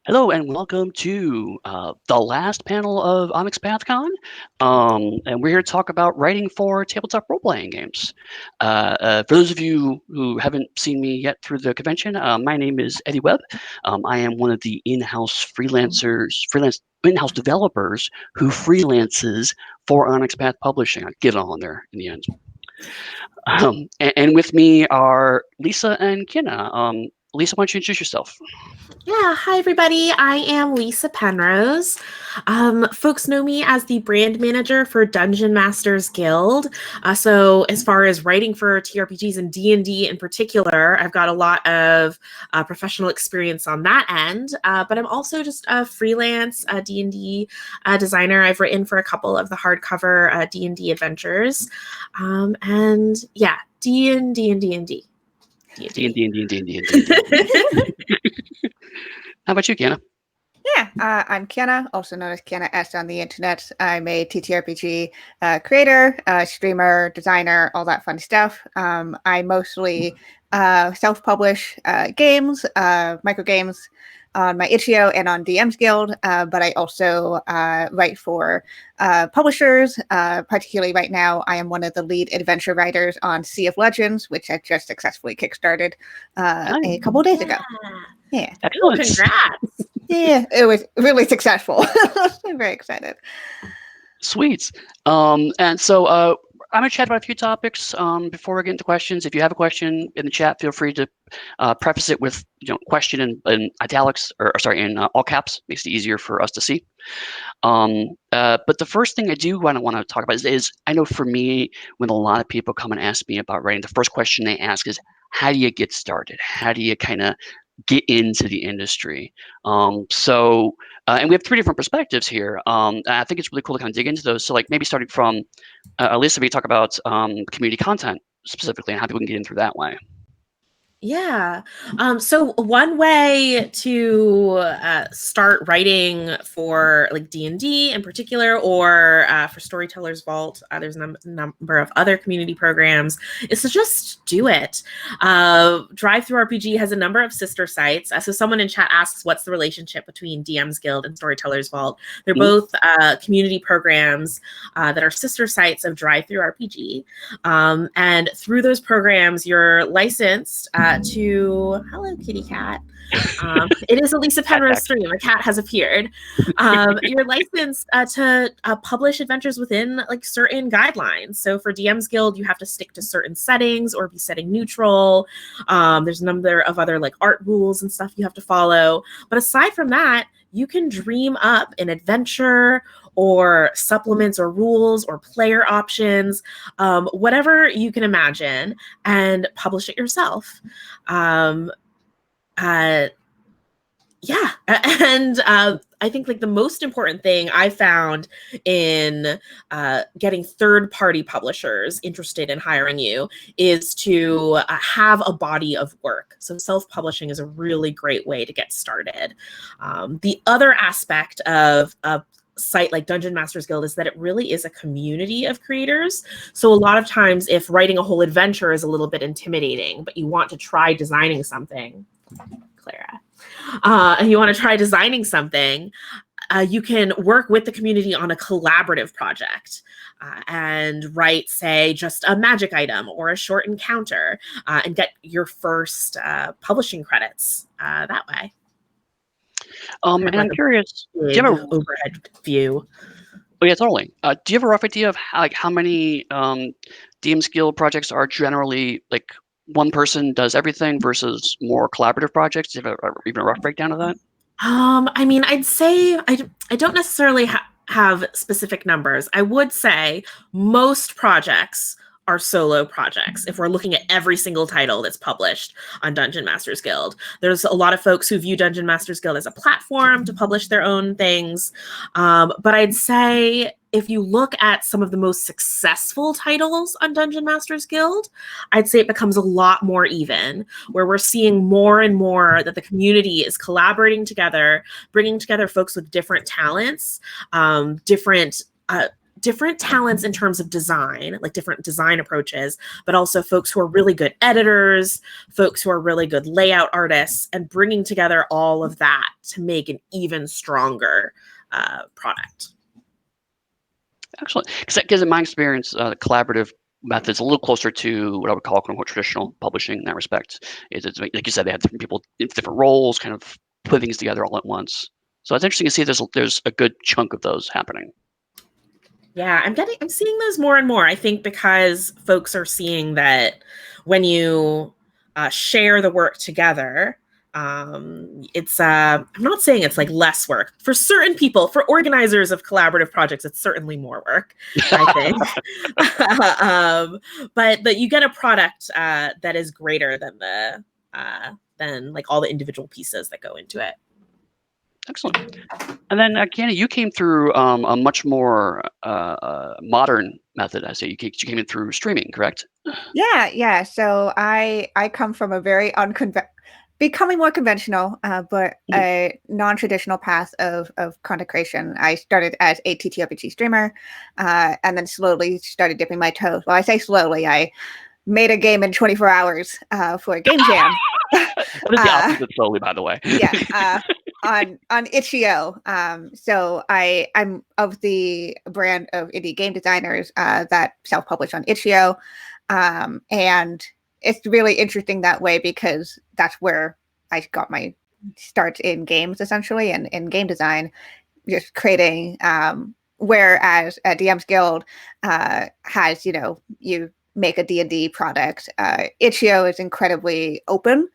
Hello and welcome to the last panel of Onyx Path Con. And we're here to talk about writing for tabletop role-playing games. For those of you who haven't seen me yet through the convention, my name is Eddie Webb. I am one of the in-house in-house developers who freelances for Onyx Path Publishing. I'll get it all in there in the end. And with me are Lisa and Kiana. Lisa, why don't you introduce yourself? Yeah, hi everybody. I am Lisa Penrose. Folks know me as the brand manager for Dungeon Masters Guild. So as far as writing for TRPGs and D&D in particular, I've got a lot of professional experience on that end. But I'm also just a freelance D&D designer. I've written for a couple of the hardcover D&D adventures. And yeah, D&D and D&D. D&D. How about you, Kiana? Yeah, I'm Kiana, also known as Kiana S on the internet. I'm a TTRPG creator, streamer, designer, all that fun stuff. I mostly self-publish games, micro games on my itch.io and on DM's Guild, but I also write for publishers. Particularly right now, I am one of the lead adventure writers on Sea of Legends, which I just successfully kickstarted a couple of days ago. Yeah. Excellent. Congrats. Yeah, it was really successful. I'm very excited. Sweet. And so I'm going to chat about a few topics before we get into questions. If you have a question in the chat, feel free to preface it with question in italics, or sorry, in all caps. Makes it easier for us to see. But the first thing I do want to talk about is I know for me, when a lot of people come and ask me about writing, the first question they ask is, how do you get started? How do you kind of get into the industry? And we have three different perspectives here. I think it's really cool to kind of dig into those. So like maybe starting from Alyssa, we talk about community content specifically and how people can get in through that way. Yeah. So one way to start writing for like D&D in particular, or for Storytellers Vault, there's a number of other community programs, is to just do it. DriveThruRPG has a number of sister sites. So someone in chat asks, what's the relationship between DM's Guild and Storytellers Vault? They're both community programs that are sister sites of DriveThruRPG. And through those programs, you're licensed to hello kitty cat. It is a Lisa Penrose stream. A cat has appeared. You're licensed to publish adventures within like certain guidelines. So for DM's Guild, you have to stick to certain settings or be setting neutral. There's a number of other like art rules and stuff you have to follow. But aside from that, you can dream up an adventure or supplements or rules or player options, whatever you can imagine, and publish it yourself. Yeah. And I think like the most important thing I found in getting third-party publishers interested in hiring you is to have a body of work. So self-publishing is a really great way to get started. The other aspect of a site like Dungeon Masters Guild is that it really is a community of creators. So a lot of times if writing a whole adventure is a little bit intimidating, but you want to try designing something, Clara, and you want to try designing something, you can work with the community on a collaborative project and write, say, just a magic item or a short encounter and get your first publishing credits that way. And I'm curious, do you have an overhead view? Oh yeah, totally. Do you have a rough idea of how many DM's Guild projects are generally like one person does everything versus more collaborative projects? Do you have even a rough breakdown of that? I mean, I'd say I don't necessarily have specific numbers. I would say most projects are solo projects. If we're looking at every single title that's published on Dungeon Masters Guild, there's a lot of folks who view Dungeon Masters Guild as a platform to publish their own things. But I'd say if you look at some of the most successful titles on Dungeon Masters Guild, I'd say it becomes a lot more even, where we're seeing more and more that the community is collaborating together, bringing together folks with different talents, different different talents in terms of design, like different design approaches, but also folks who are really good editors, folks who are really good layout artists, and bringing together all of that to make an even stronger product. Excellent. Because in my experience, the collaborative methods a little closer to what I would call, quote unquote, traditional publishing in that respect. It's like you said, they have different people in different roles, kind of putting things together all at once. So it's interesting to see there's a good chunk of those happening. Yeah, I'm seeing those more and more. I think because folks are seeing that when you share the work together, it's I'm not saying it's like less work for certain people. For organizers of collaborative projects, it's certainly more work, I think. But you get a product that is greater than like all the individual pieces that go into it. Excellent. And then, Kiana, you came through a much more modern method. I say you came in through streaming, correct? Yeah. So I come from a very becoming more conventional, but a non-traditional path of content creation. I started as a TTRPG streamer, and then slowly started dipping my toes. Well, I say slowly. I made a game in 24 hours for a game jam. That is the opposite slowly, by the way. Yeah. On itch.io. So I'm of the brand of indie game designers that self-publish on itch.io. And it's really interesting that way because that's where I got my start in games, essentially, and in game design, just creating, whereas DM's Guild has, you make a D&D product. itch.io is incredibly open.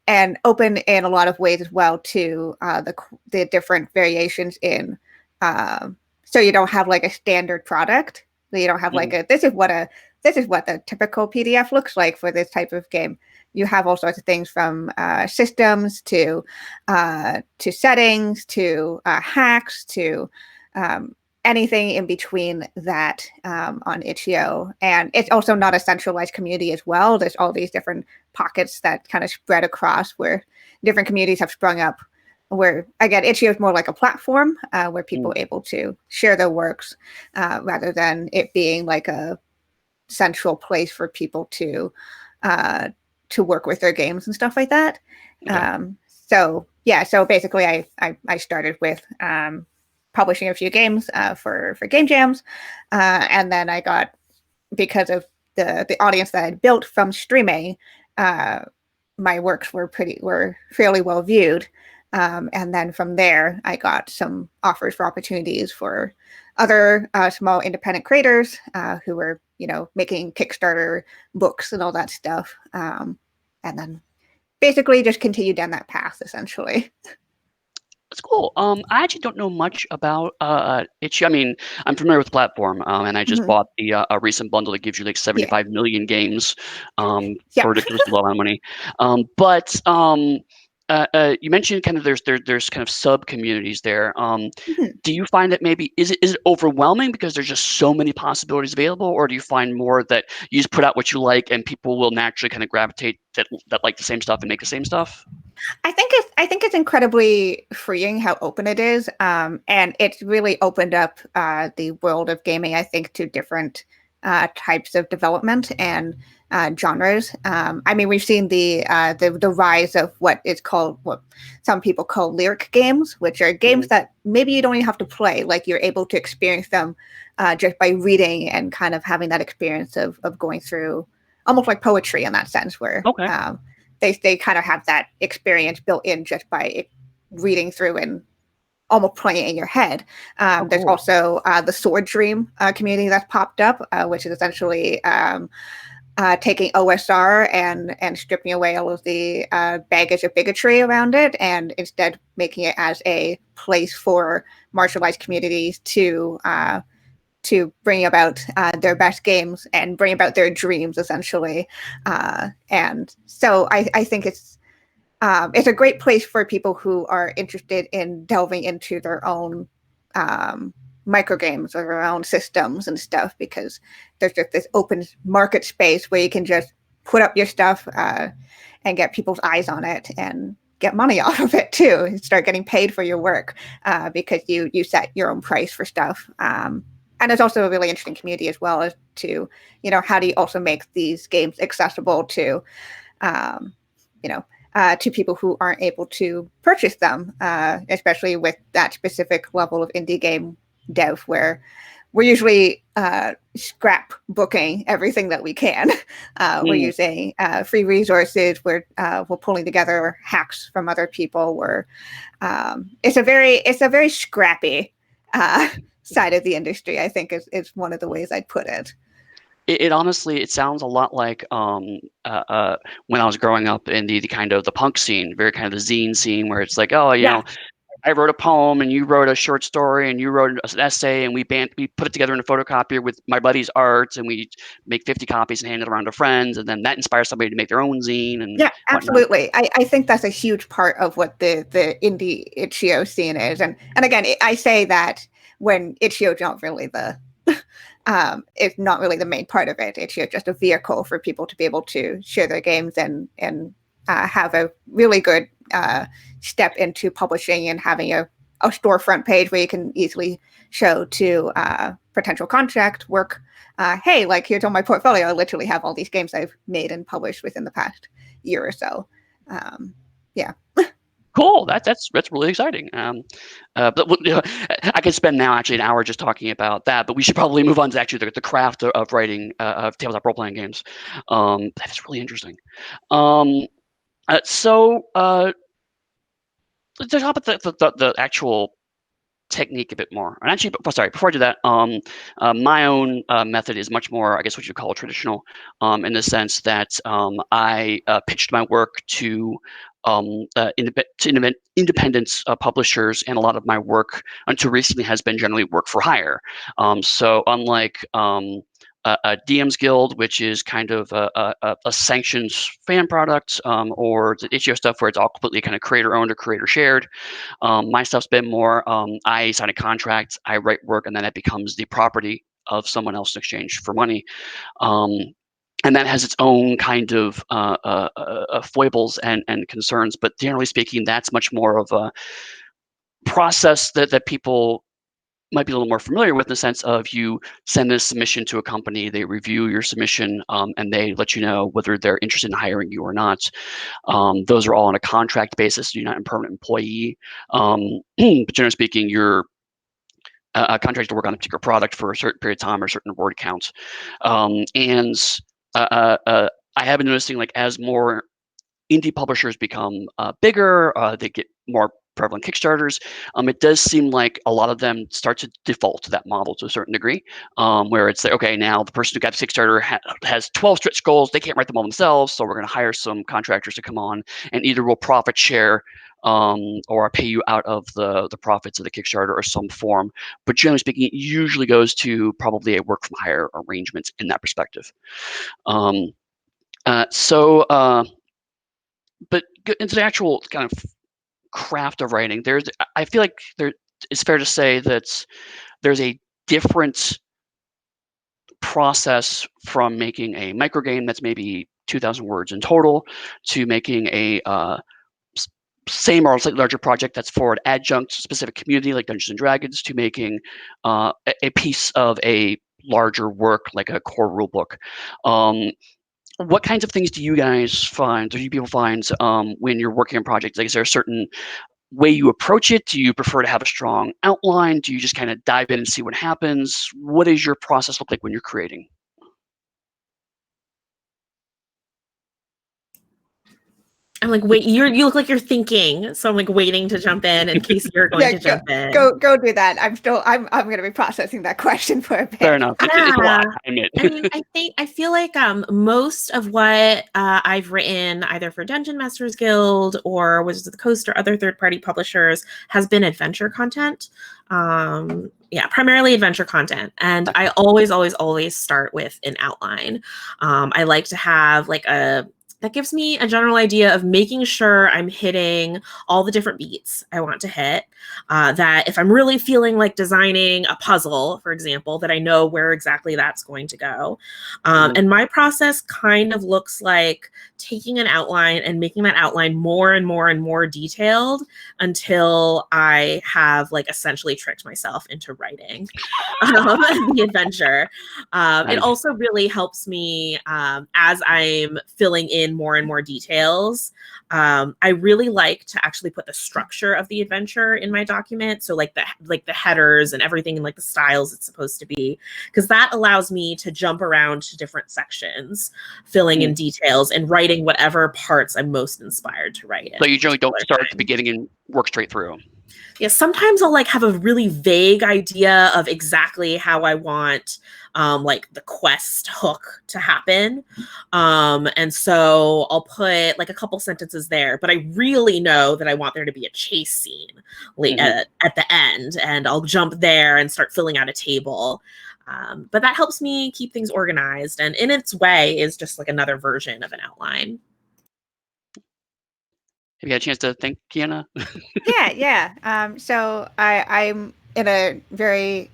And open in a lot of ways as well to the different variations in so you don't have like a standard product. So you don't have like this is what the typical PDF looks like for this type of game. You have all sorts of things from systems to settings to hacks to anything in between that on itch.io. And it's also not a centralized community as well. There's all these different pockets that kind of spread across where different communities have sprung up, where, again, itch.io is more like a platform where people are able to share their works rather than it being like a central place for people to work with their games and stuff like that. Okay. So basically I started with publishing a few games for game jams, and then I got, because of the audience that I'd built from streaming, my works were fairly well viewed, and then from there I got some offers for opportunities for other small independent creators who were making Kickstarter books and all that stuff, and then basically just continued down that path essentially. That's cool. I actually don't know much about itch. I mean, I'm familiar with the platform, and I just bought the a recent bundle that gives you like 75 million games for a ridiculously low amount of money. But you mentioned kind of there's kind of sub communities there. Do you find that maybe is it overwhelming because there's just so many possibilities available, or do you find more that you just put out what you like and people will naturally kind of gravitate that like the same stuff and make the same stuff? I think it's incredibly freeing how open it is, and it's really opened up the world of gaming, I think, to different types of development and genres. I mean, we've seen the rise of what some people call lyric games, which are games that maybe you don't even have to play. Like, you're able to experience them just by reading and kind of having that experience of going through, almost like poetry in that sense, where they kind of have that experience built in just by reading through and almost playing it in your head. There's also the Sword Dream community that's popped up, which is essentially taking OSR and stripping away all of the baggage of bigotry around it, and instead making it as a place for marginalized communities to bring about their best games and bring about their dreams, essentially. And so I think it's a great place for people who are interested in delving into their own microgames or their own systems and stuff, because there's just this open market space where you can just put up your stuff and get people's eyes on it and get money off of it too, and start getting paid for your work because you set your own price for stuff. and it's also a really interesting community as well, as to, you know, how do you also make these games accessible to, you know, to people who aren't able to purchase them, especially with that specific level of indie game dev, where we're usually scrapbooking everything that we can. We're using free resources. We're pulling together hacks from other people. It's a very scrappy side of the industry, I think, is one of the ways I'd put it. It honestly, it sounds a lot like when I was growing up in the kind of the punk scene, very kind of the zine scene, where it's like, oh, you know, I wrote a poem and you wrote a short story and you wrote an essay, and we put it together in a photocopier with my buddy's art, and we make 50 copies and hand it around to friends, and then that inspires somebody to make their own zine. And yeah, absolutely. I think that's a huge part of what the indie itch.io scene is. And again, I say that when itch.io is not really it's not really the main part of it. It's just a vehicle for people to be able to share their games and have a really good step into publishing and having a storefront page where you can easily show to potential contract work. Hey, like, here's all my portfolio. I literally have all these games I've made and published within the past year or so. Yeah. Cool. That's really exciting. But you know, I could spend now actually an hour just talking about that. But we should probably move on to actually the craft of writing of tabletop role playing games. That is really interesting. So to talk about the actual technique a bit more. And actually, sorry, before I do that, my own method is much more, I guess, what you call traditional, in the sense that I pitched my work to independent publishers, and a lot of my work until recently has been generally work for hire. So unlike a DM's Guild, which is kind of a sanctioned fan product, or the itch.io stuff where it's all completely kind of creator owned or creator shared. My stuff's been more, I sign a contract, I write work, and then it becomes the property of someone else in exchange for money. And that has its own kind of foibles and concerns, but generally speaking, that's much more of a process that people might be a little more familiar with, in the sense of you send this submission to a company, they review your submission, and they let you know whether they're interested in hiring you or not. Those are all on a contract basis, so you're not a permanent employee. But generally speaking, you're a contract to work on a particular product for a certain period of time or a certain word count. I have been noticing, like, as more indie publishers become bigger, they get more prevalent Kickstarters. It does seem like a lot of them start to default to that model to a certain degree, where it's like, okay, now the person who got the Kickstarter has 12 stretch goals. They can't write them all themselves, so we're going to hire some contractors to come on, and either we'll profit share or pay you out of the profits of the Kickstarter or some form. But generally speaking, it usually goes to probably a work from hire arrangement in that perspective. But into the actual kind of craft of writing, I feel like it's fair to say that there's a different process from making a microgame that's maybe 2,000 words in total, to making a same or slightly larger project that's for an adjunct specific community like Dungeons and Dragons, to making a piece of a larger work like a core rulebook. What kinds of things do you guys find, or do you people find, when you're working on projects? Like, is there a certain way you approach it? Do you prefer to have a strong outline? Do you just kind of dive in and see what happens? What does your process look like when you're creating? I'm like, wait, you look like you're thinking, so I'm like waiting to jump in case you're going to jump in. Go do that. I'm going to be processing that question for a bit. Fair enough. It's a lot, I admit. I mean, I feel like most of what I've written, either for Dungeon Masters Guild or Wizards of the Coast or other third-party publishers, has been adventure content. Primarily adventure content. And I always start with an outline. I like to have like a that gives me a general idea of making sure I'm hitting all the different beats I want to hit. That if I'm really feeling like designing a puzzle, for example, that I know where exactly that's going to go. And my process kind of looks like taking an outline and making that outline more and more and more detailed until I have like essentially tricked myself into writing the adventure. It also really helps me as I'm filling in more and more details. I really like to actually put the structure of the adventure in my document. So like the headers and everything and like the styles it's supposed to be, because that allows me to jump around to different sections, filling in details and writing whatever parts I'm most inspired to write in. So you generally don't start at the beginning and work straight through. Yeah, sometimes I'll like have a really vague idea of exactly how I want like the quest hook to happen. And so I'll put like a couple sentences there, but I really know that I want there to be a chase scene like, at the end, and I'll jump there and start filling out a table. But that helps me keep things organized, and in its way is just like another version of an outline. Have you had a chance to think, Kiana? Yeah. So I'm in a very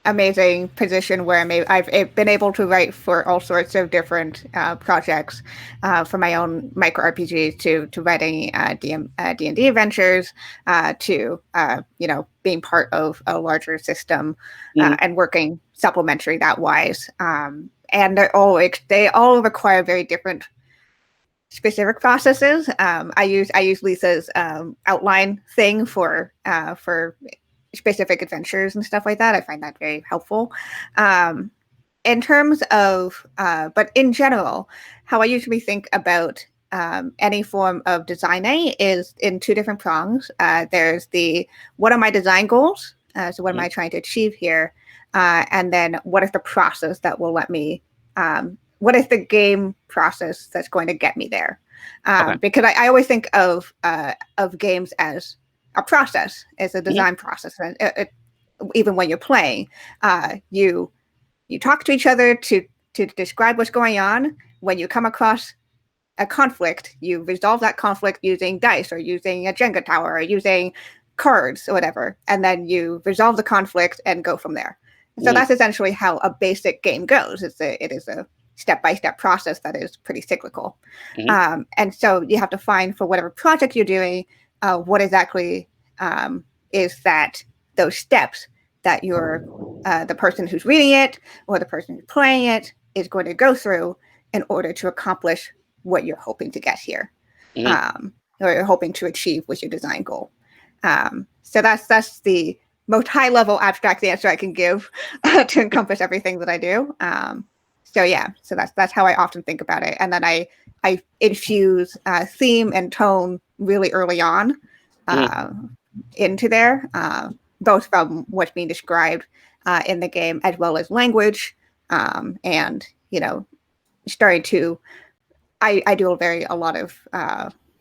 amazing position where I've been able to write for all sorts of different projects, from my own micro RPGs to writing D&D adventures, to being part of a larger system and working supplementary that wise. And they all require very different specific processes. I use Lisa's outline thing for specific adventures and stuff like that. I find that very helpful. In terms of, but in general, how I usually think about any form of designing is in two different prongs. There's the, what are my design goals? So what am I trying to achieve here? And then what is the process that will let me, what is the game process that's going to get me there? Because I always think of games as a process, as a design process. And even when you're playing, you talk to each other to describe what's going on. When you come across a conflict, you resolve that conflict using dice or using a Jenga tower or using cards or whatever. And then you resolve the conflict and go from there. So that's essentially how a basic game goes. It is a step-by-step process that is pretty cyclical. And so you have to find, for whatever project you're doing, what exactly is that those steps that you're the person who's reading it or the person who's playing it is going to go through in order to accomplish what you're hoping to get here, or you're hoping to achieve with your design goal. So that's the most high-level abstract answer I can give to encompass everything that I do. So that's how I often think about it, and then I infuse theme and tone really early on into there, both from what's being described in the game as well as language, and starting to. I do a lot of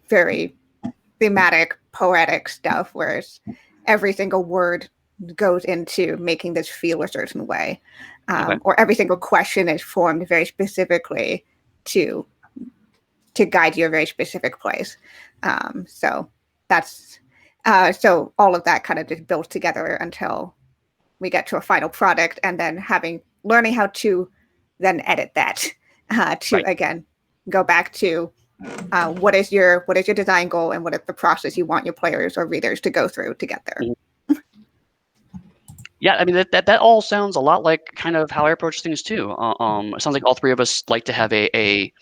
very thematic, poetic stuff, whereas every single word goes into making this feel a certain way, or every single question is formed very specifically to guide you a very specific place. So that's so all of that kind of just builds together until we get to a final product, and then learning how to then edit that again go back to what is your design goal and what is the process you want your players or readers to go through to get there. Yeah, I mean that all sounds a lot like kind of how I approach things too. It sounds like all three of us like to have a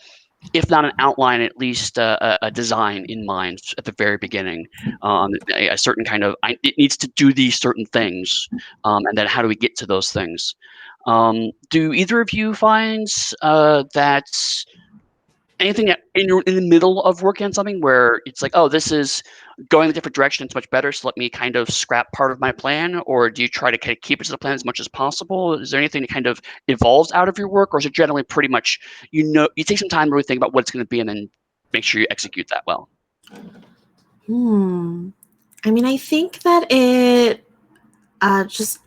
if not an outline, at least a design in mind at the very beginning. A certain kind of it needs to do these certain things, and then how do we get to those things? Do either of you find that anything in the middle of working on something where it's like, oh, this is going a different direction, it's much better, so let me kind of scrap part of my plan? Or do you try to kind of keep it to the plan as much as possible? Is there anything that kind of evolves out of your work, or is it generally pretty much, you take some time to really think about what it's going to be and then make sure you execute that well? I mean, I think that it just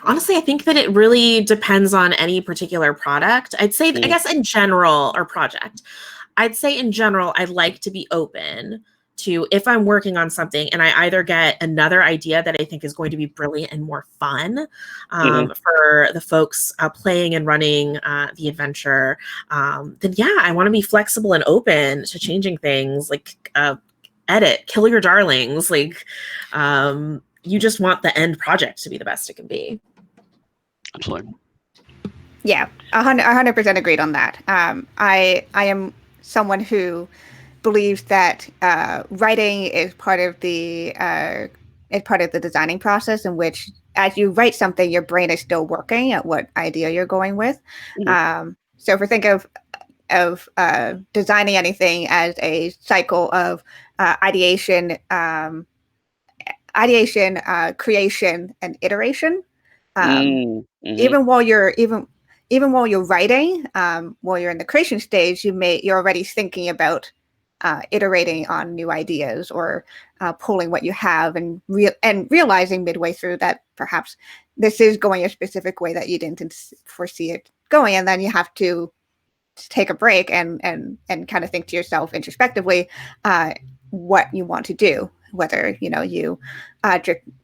Honestly, I think that it really depends on any particular product. I'd say, I guess in general, or project, I'd say in general, I'd like to be open to, if I'm working on something and I either get another idea that I think is going to be brilliant and more fun for the folks playing and running the adventure, then yeah, I want to be flexible and open to changing things, like edit, kill your darlings. Like, you just want the end project to be the best it can be. Absolutely. Yeah, 100% agreed on that. I am someone who believes that writing is part of the designing process, in which as you write something, your brain is still working at what idea you're going with. So if we think of designing anything as a cycle of ideation, creation, and iteration. Even while you're writing, while you're in the creation stage, you're already thinking about iterating on new ideas, or pulling what you have and realizing midway through that perhaps this is going a specific way that you didn't foresee it going, and then you have to take a break and kind of think to yourself introspectively what you want to do, whether you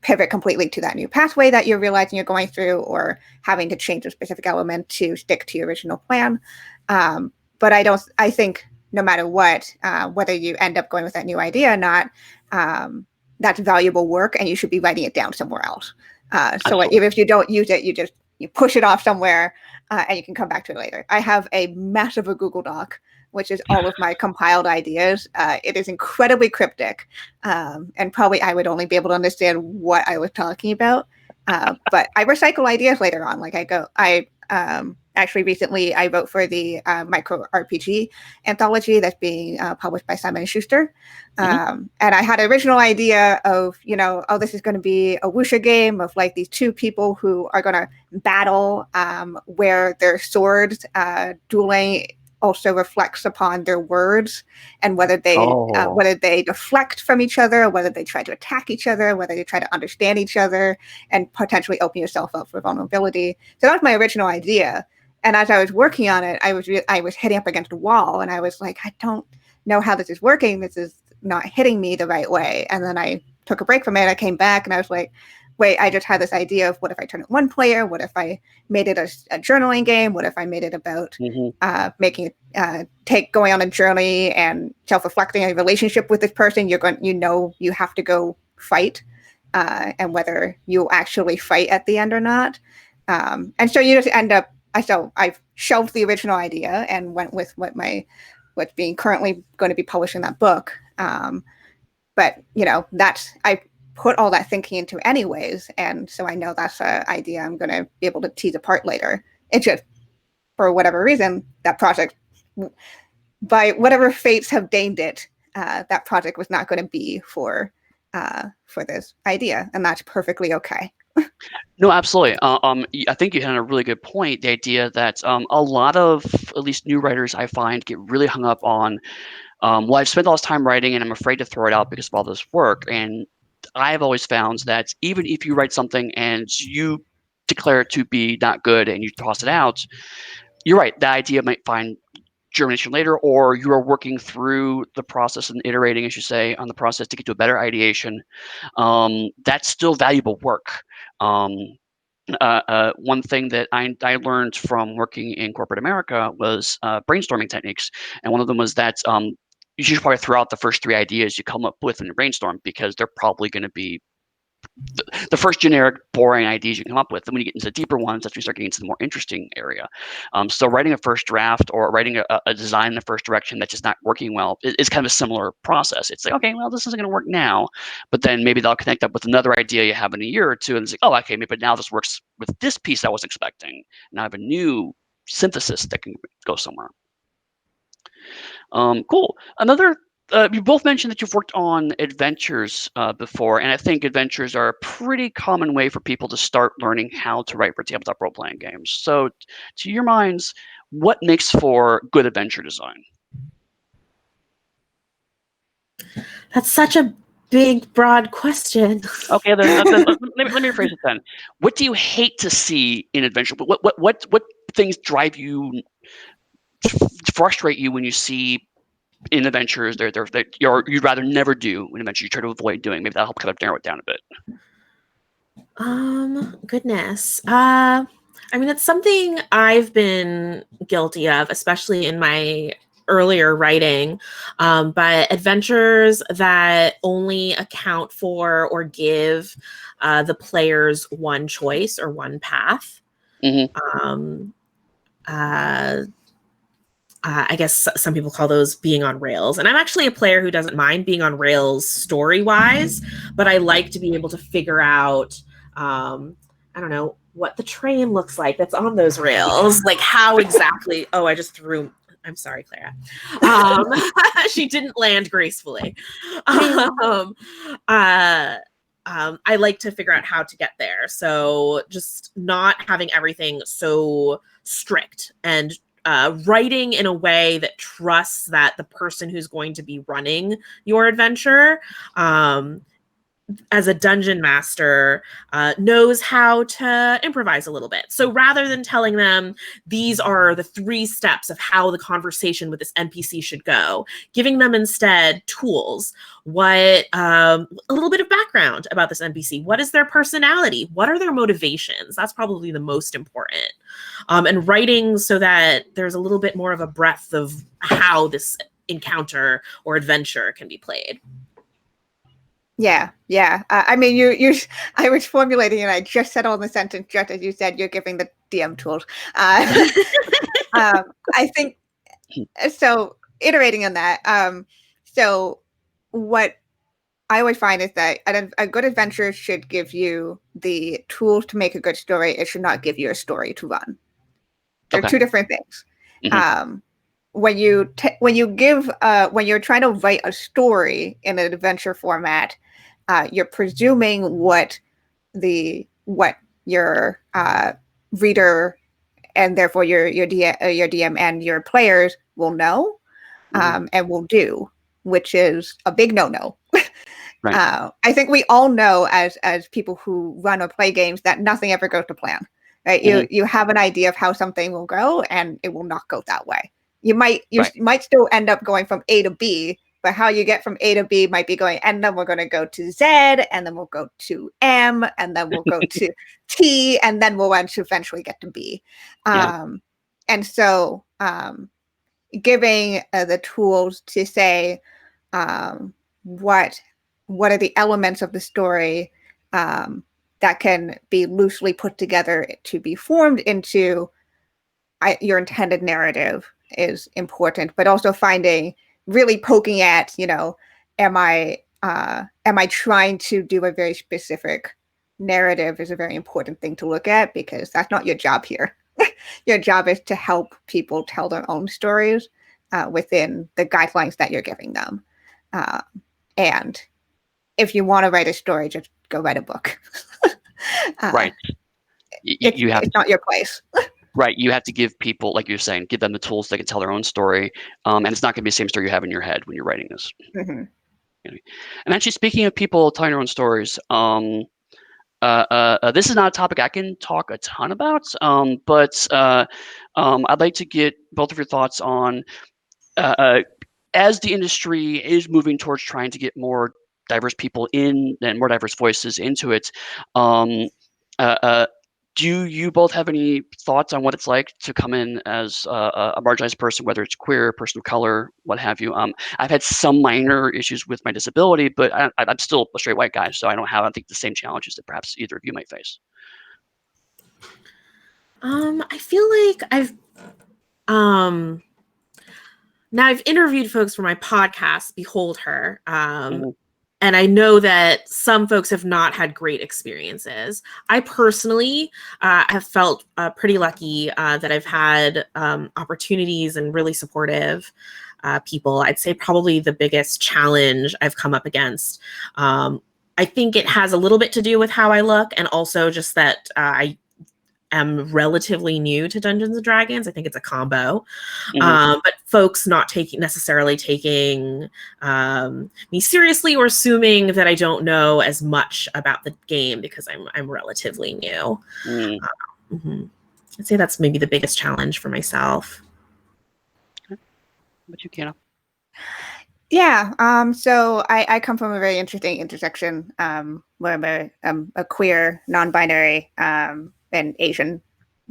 pivot completely to that new pathway that you're realizing you're going through, or having to change a specific element to stick to your original plan. But I think no matter what, whether you end up going with that new idea or not, that's valuable work, and you should be writing it down somewhere else. So like, even if you don't use it, you push it off somewhere, and you can come back to it later. I have a massive Google Doc, which is all of my compiled ideas. It is incredibly cryptic, and probably I would only be able to understand what I was talking about. But I recycle ideas later on. Like actually recently I wrote for the micro RPG anthology that's being published by Simon & Schuster. And I had an original idea of, this is going to be a wuxia game of like these two people who are going to battle, where their swords dueling also reflects upon their words, and whether they deflect from each other, or whether they try to attack each other, whether they try to understand each other, and potentially open yourself up for vulnerability. So that was my original idea. And as I was working on it, I was hitting up against a wall, and I was like, I don't know how this is working. This is not hitting me the right way. And then I took a break from it. I came back, and I was like, wait, I just had this idea of what if I turn it one player? What if I made it a journaling game? What if I made it about making it going on a journey and self-reflecting a relationship with this person? You have to go fight, and whether you'll actually fight at the end or not. And so you just end up. So I've shelved the original idea and went with what's being currently going to be published in that book. But I put all that thinking into anyways, and so I know that's an idea I'm going to be able to tease apart later. It's just, for whatever reason, that project, by whatever fates have deigned it, that project was not going to be for this idea, and that's perfectly okay. No, absolutely. I think you had a really good point. The idea that a lot of, at least new writers, I find, get really hung up on, well, I've spent all this time writing and I'm afraid to throw it out because of all this work. And I've always found that even if you write something and you declare it to be not good and you toss it out, you're right. The idea might find germination later, or you are working through the process and iterating, as you say, on the process to get to a better ideation. That's still valuable work. One thing that I learned from working in corporate America was brainstorming techniques, and one of them was that you should probably throw out the first 3 ideas you come up with in your brainstorm, because they're probably going to be the first generic boring ideas you come up with. And when you get into the deeper ones, that's when you start getting into the more interesting area. So writing a first draft, or writing a design in the first direction that's just not working well, is kind of a similar process. It's like, okay, well, this isn't going to work now, but then maybe they'll connect up with another idea you have in a year or two, and it's like, oh, okay, maybe now this works with this piece I was expecting. Now I have a new synthesis that can go somewhere. Cool. You both mentioned that you've worked on adventures before, and I think adventures are a pretty common way for people to start learning how to write for tabletop role-playing games. So, to your minds, what makes for good adventure design? That's such a big, broad question. Okay, then let me rephrase it then. What do you hate to see in adventure? What things drive you, frustrate you when you see in adventures that you'd rather never do in adventure? You try to avoid doing. Maybe that'll help kind of narrow it down a bit. Goodness. I mean, it's something I've been guilty of, especially in my earlier writing, but adventures that only account for or give the players one choice or one path. Mm-hmm. I guess some people call those being on rails. And I'm actually a player who doesn't mind being on rails story-wise, but I like to be able to figure out, I don't know, what the train looks like that's on those rails. Like how exactly, oh, I just threw, I'm sorry, Clara. She didn't land gracefully. I like to figure out how to get there. So just not having everything so strict and writing in a way that trusts that the person who's going to be running your adventure as a dungeon master knows how to improvise a little bit. So rather than telling them these are the 3 steps of how the conversation with this NPC should go, giving them instead tools, what a little bit of background about this NPC. What is their personality? What are their motivations? That's probably the most important. And writing so that there's a little bit more of a breadth of how this encounter or adventure can be played. Yeah. I mean, I was formulating and I just said all the sentence just as you said, you're giving the DM tools. I think, so iterating on that. So what I always find is that a good adventure should give you the tools to make a good story. It should not give you a story to run. They're two different things. Mm-hmm. When you're trying to write a story in an adventure format, you're presuming what your reader and therefore your DM and your players will know and will do, which is a big no-no. Right. I think we all know as people who run or play games that nothing ever goes to plan. Right? Mm-hmm. You have an idea of how something will go, and it will not go that way. You might still end up going from A to B, but how you get from A to B might be going, and then we're going to go to Z, and then we'll go to M, and then we'll go to T, and then we'll eventually get to B. And so giving the tools to say what are the elements of the story that can be loosely put together to be formed into your intended narrative is important, but also really poking at, am I trying to do a very specific narrative is a very important thing to look at, because that's not your job here. Your job is to help people tell their own stories within the guidelines that you're giving them. And if you want to write a story, just go write a book. Right. It's not your place. Right. You have to give people, like you're saying, give them the tools they can tell their own story. And it's not going to be the same story you have in your head when you're writing this. Mm-hmm. And actually, speaking of people telling their own stories, this is not a topic I can talk a ton about, but I'd like to get both of your thoughts on, as the industry is moving towards trying to get more diverse people in and more diverse voices into it, do you both have any thoughts on what it's like to come in as a marginalized person, whether it's queer, person of color, what have you? I've had some minor issues with my disability, but I'm still a straight white guy, so I think the same challenges that perhaps either of you might face. I feel like now I've interviewed folks for my podcast, Behold Her. And I know that some folks have not had great experiences. I personally have felt pretty lucky that I've had opportunities and really supportive people. I'd say probably the biggest challenge I've come up against. I think it has a little bit to do with how I look, and also just that I am relatively new to Dungeons and Dragons. I think it's a combo. Mhm. But folks not necessarily taking me seriously or assuming that I don't know as much about the game because I'm relatively new. Mm. Mhm. I'd say that's maybe the biggest challenge for myself. But you can't. Yeah. So I come from a very interesting intersection where I'm a queer, non-binary, and Asian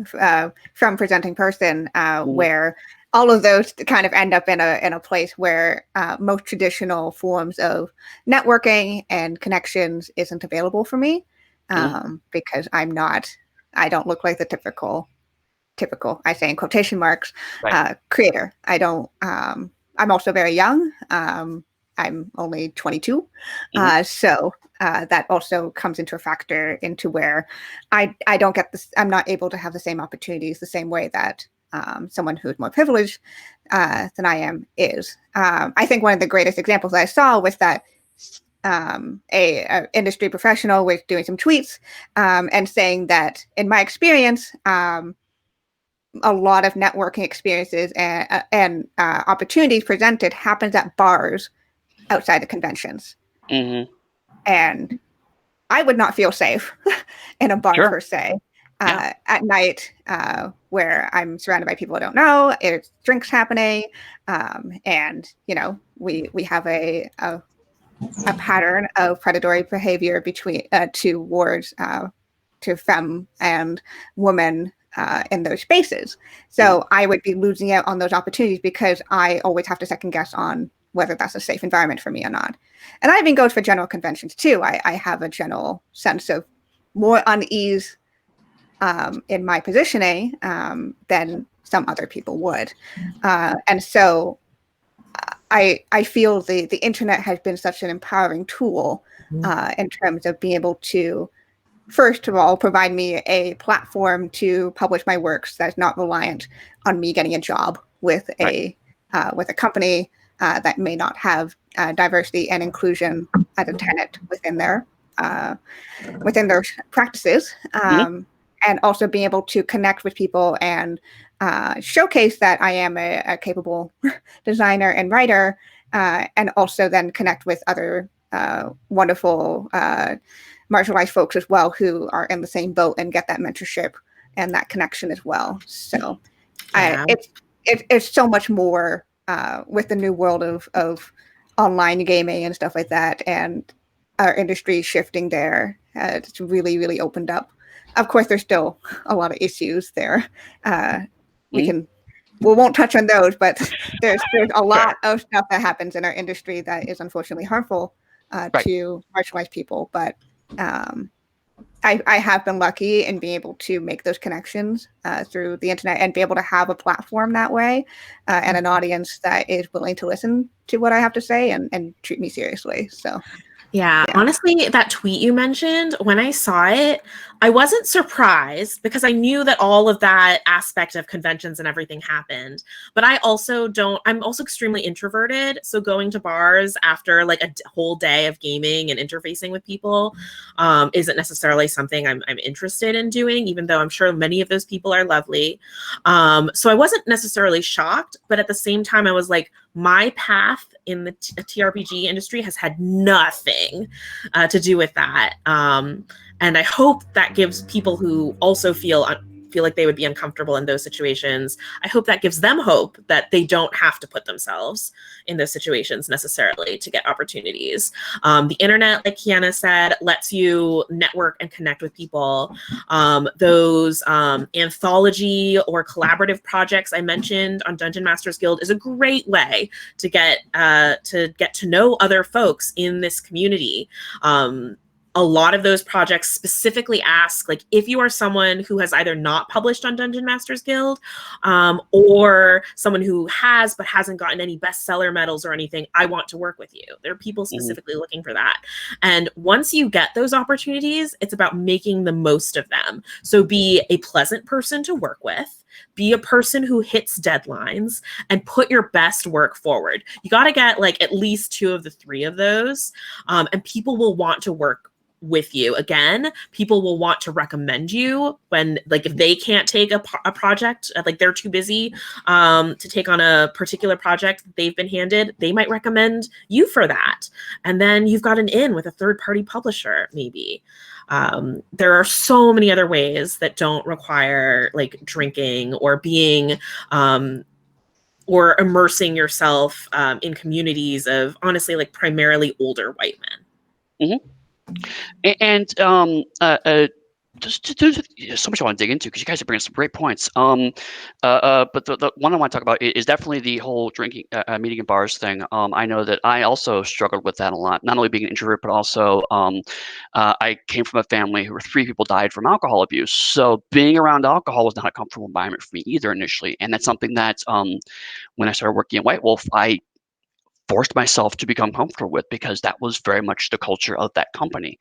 from presenting person, where all of those kind of end up in a place where most traditional forms of networking and connections isn't available for me, because I don't look like the typical, I say in quotation marks, Right. creator. I don't. I'm also very young. I'm only 22, so that also comes into a factor into where I don't get this. I'm not able to have the same opportunities the same way that someone who's more privileged than I am is. I think one of the greatest examples I saw was that a industry professional was doing some tweets and saying that, in my experience, a lot of networking experiences and opportunities presented happens at bars outside the conventions. Mhm. And I would not feel safe in a bar Sure. per se. Yeah. At night, where I'm surrounded by people I don't know, it's drinks happening, and we have a pattern of predatory behavior between towards to femme and women in those spaces. So I would be losing out on those opportunities because I always have to second guess on whether that's a safe environment for me or not. And that even goes for general conventions too. I have a general sense of more unease in my positioning than some other people would. And so I feel the internet has been such an empowering tool in terms of being able to, first of all, provide me a platform to publish my works that's not reliant on me getting a job with a company that may not have diversity and inclusion as a tenet within their practices, and also being able to connect with people and showcase that I am a capable designer and writer, and also then connect with other wonderful marginalized folks as well who are in the same boat and get that mentorship and that connection as well. So Yeah. it's so much more with the new world of online gaming and stuff like that, and our industry shifting there. It's really, really opened up. Of course, there's still a lot of issues there. We won't touch on those, but there's a lot of stuff that happens in our industry that is unfortunately harmful to marginalized people. But I have been lucky in being able to make those connections through the internet and be able to have a platform that way and an audience that is willing to listen to what I have to say and treat me seriously. So. Yeah, honestly, that tweet you mentioned, when I saw it, I wasn't surprised because I knew that all of that aspect of conventions and everything happened. But I'm also extremely introverted. So going to bars after like a whole day of gaming and interfacing with people isn't necessarily something I'm interested in doing, even though I'm sure many of those people are lovely. So I wasn't necessarily shocked, but at the same time, I was like, my path in the TRPG industry has had nothing to do with that. And I hope that gives people who also feel like they would be uncomfortable in those situations, I hope that gives them hope that they don't have to put themselves in those situations necessarily to get opportunities. The internet, like Kiana said, lets you network and connect with people. Those anthology or collaborative projects I mentioned on Dungeon Masters Guild is a great way to get to know other folks in this community. A lot of those projects specifically ask, like, if you are someone who has either not published on Dungeon Masters Guild or someone who has but hasn't gotten any bestseller medals or anything, I want to work with you. There are people specifically looking for that. And once you get those opportunities, it's about making the most of them. So be a pleasant person to work with, be a person who hits deadlines, and put your best work forward. You got to get like at least 2 of the 3 of those, and people will want to work with you. Again, people will want to recommend you when, like, if they can't take a project, like they're too busy to take on a particular project that they've been handed, they might recommend you for that. And then you've got an in with a third-party publisher, maybe. There are so many other ways that don't require like drinking or being or immersing yourself in communities of, honestly, like primarily older white men. Mm-hmm. And just there's so much I want to dig into because you guys are bringing some great points. But the one I want to talk about is definitely the whole drinking, meeting in bars thing. I know that I also struggled with that a lot, not only being an introvert, but also I came from a family where 3 people died from alcohol abuse. So being around alcohol was not a comfortable environment for me either initially. And that's something that when I started working at White Wolf, I forced myself to become comfortable with because that was very much the culture of that company.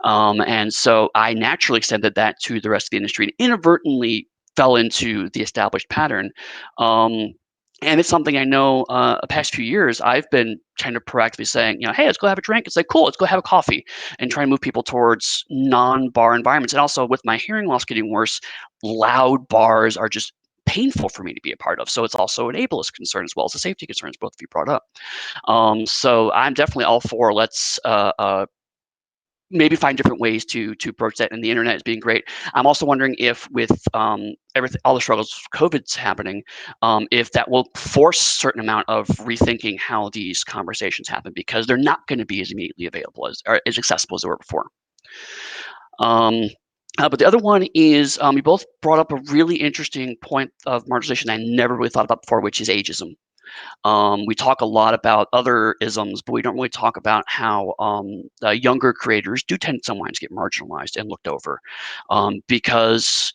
And so I naturally extended that to the rest of the industry and inadvertently fell into the established pattern. And it's something I know the past few years I've been kind of proactively saying, hey, let's go have a drink. It's like, cool, let's go have a coffee and try and move people towards non-bar environments. And also with my hearing loss getting worse, loud bars are just painful for me to be a part of. So it's also an ableist concern as well as a safety concern, as both of you brought up. So I'm definitely all for let's maybe find different ways to approach that. And the internet is being great. I'm also wondering if with everything, all the struggles COVID's happening, if that will force a certain amount of rethinking how these conversations happen, because they're not going to be as immediately available or as accessible as they were before. But the other one is you both brought up a really interesting point of marginalization I never really thought about before, which is ageism. We talk a lot about other isms, but we don't really talk about how younger creators do tend to sometimes get marginalized and looked over, because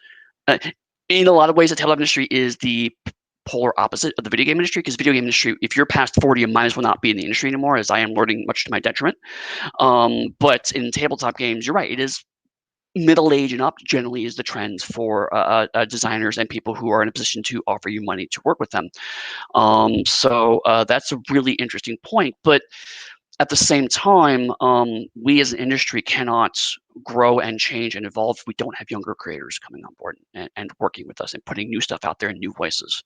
in a lot of ways the tabletop industry is the polar opposite of the video game industry, because video game industry, if you're past 40, you might as well not be in the industry anymore, as I am learning much to my detriment. But in tabletop games, you're right, it is middle age and up generally is the trends for designers and people who are in a position to offer you money to work with them. So that's a really interesting point. But at the same time, we as an industry cannot grow and change and evolve if we don't have younger creators coming on board and working with us and putting new stuff out there and new voices.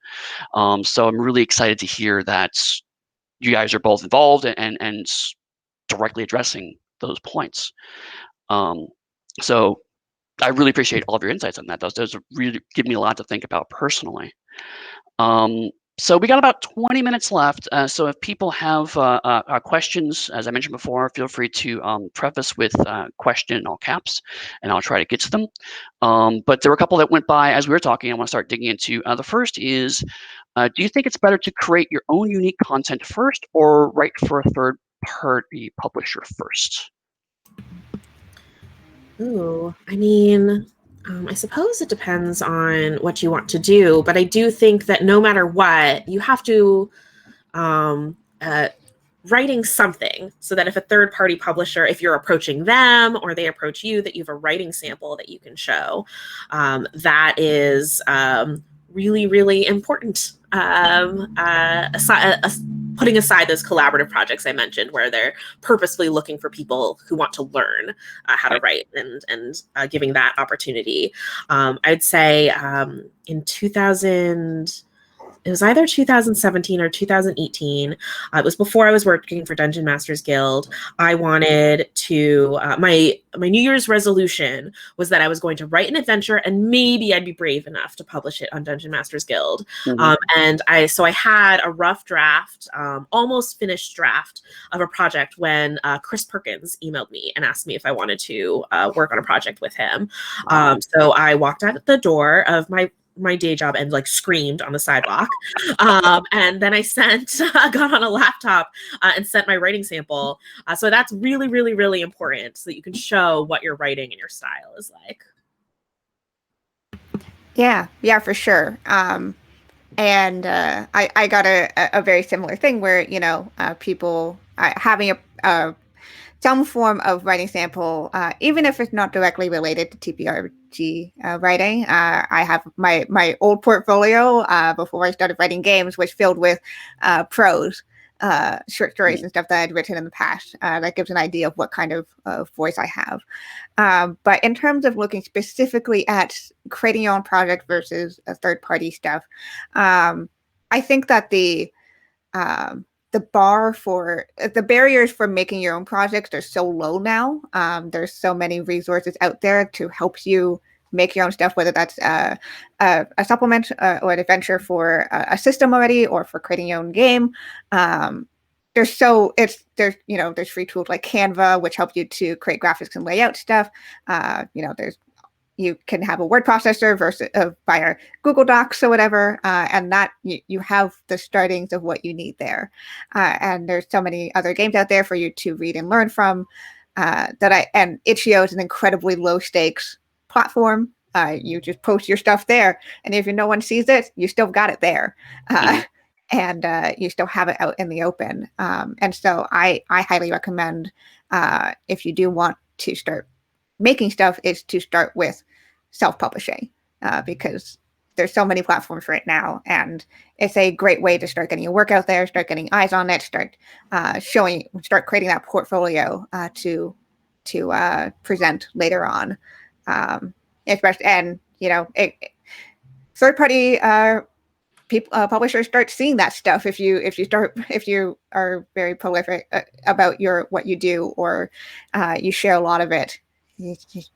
So I'm really excited to hear that you guys are both involved and directly addressing those points. So I really appreciate all of your insights on that. Those really give me a lot to think about personally. So we got about 20 minutes left. So if people have questions, as I mentioned before, feel free to preface with question in all caps, and I'll try to get to them. But there were a couple that went by as we were talking. I want to start digging into. The first is, do you think it's better to create your own unique content first or write for a third-party publisher first? Ooh, I mean, I suppose it depends on what you want to do, but I do think that no matter what, you have to writing something so that if a third-party publisher, if you're approaching them or they approach you, that you have a writing sample that you can show. That is really, really important. Putting aside those collaborative projects I mentioned, where they're purposefully looking for people who want to learn how to write and giving that opportunity. I'd say in 2000, it was either 2017 or 2018. It was before I was working for Dungeon Masters Guild. I wanted to, my New Year's resolution was that I was going to write an adventure and maybe I'd be brave enough to publish it on Dungeon Masters Guild. Mm-hmm. So I had a rough draft, almost finished draft of a project when Chris Perkins emailed me and asked me if I wanted to work on a project with him. Wow. So I walked out the door of my day job and like screamed on the sidewalk. And then I got on a laptop and sent my writing sample. So that's really, really, really important so that you can show what your writing and your style is like. Yeah, for sure. And I got a very similar thing where, people having some form of writing sample, even if it's not directly related to TTRPG writing. I have my old portfolio before I started writing games was filled with prose short stories and stuff that I'd written in the past. That gives an idea of what kind of voice I have. But in terms of looking specifically at creating your own project versus a third-party stuff, I think that the barriers for making your own projects are so low now. There's so many resources out there to help you make your own stuff, whether that's a supplement or an adventure for a system already, or for creating your own game. There's free tools like Canva, which help you to create graphics and layout stuff. You can have a word processor versus via Google Docs or whatever, and that you have the startings of what you need there. And there's so many other games out there for you to read and learn from. And Itch.io is an incredibly low stakes platform. You just post your stuff there, and if no one sees it, you still got it there, and you still have it out in the open. And so I highly recommend, if you do want to start making stuff, is to start with self-publishing, because there's so many platforms right now, and it's a great way to start getting your work out there, start getting eyes on it, start creating that portfolio to present later on. Especially, and third-party publishers start seeing that stuff if you are very prolific about what you do, or you share a lot of it.